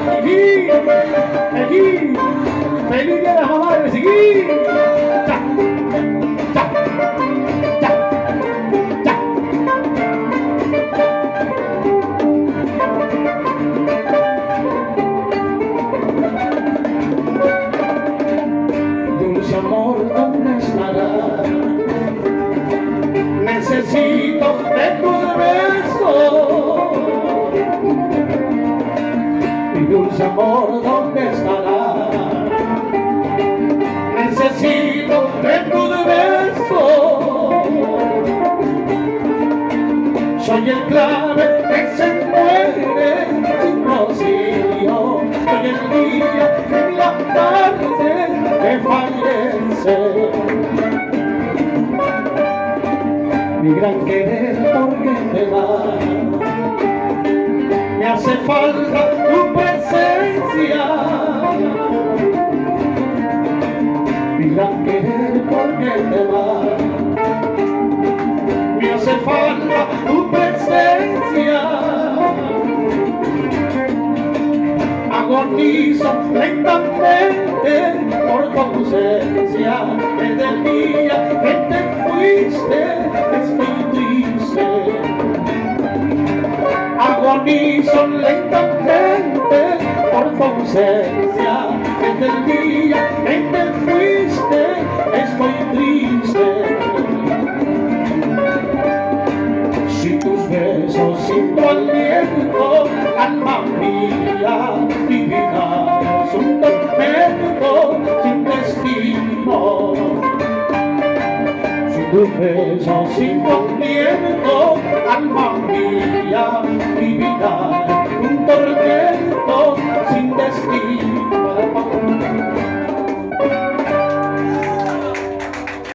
Aquí, aquí. Feliz día de las madres, aquí. Ya, ya, ya, ya. Dulce amor, ¿dónde estarás? Necesito de tus besos. Mi dulce amor, ¿dónde estarás? Necesito de tus besos. Soy el clave que se muere sin rocío. Soy el día en la tarde que fallece. Mi gran querer, ¿por qué te vas? Me hace falta tu presencia. Mi gran querer, ¿por qué te vas? Me hace falta tu presencia. Agonizo lentamente por tu ausencia. Desde el día que te fuiste estoy triste. Agonizo lentamente por tu ausencia. Desde el día que te fuiste estoy triste. Sin tus besos, sin tu aliento, alma mía, mi vida es un tormento sin destino. Sin tus besos, sin tu aliento, alma mía, mi vida es un tormento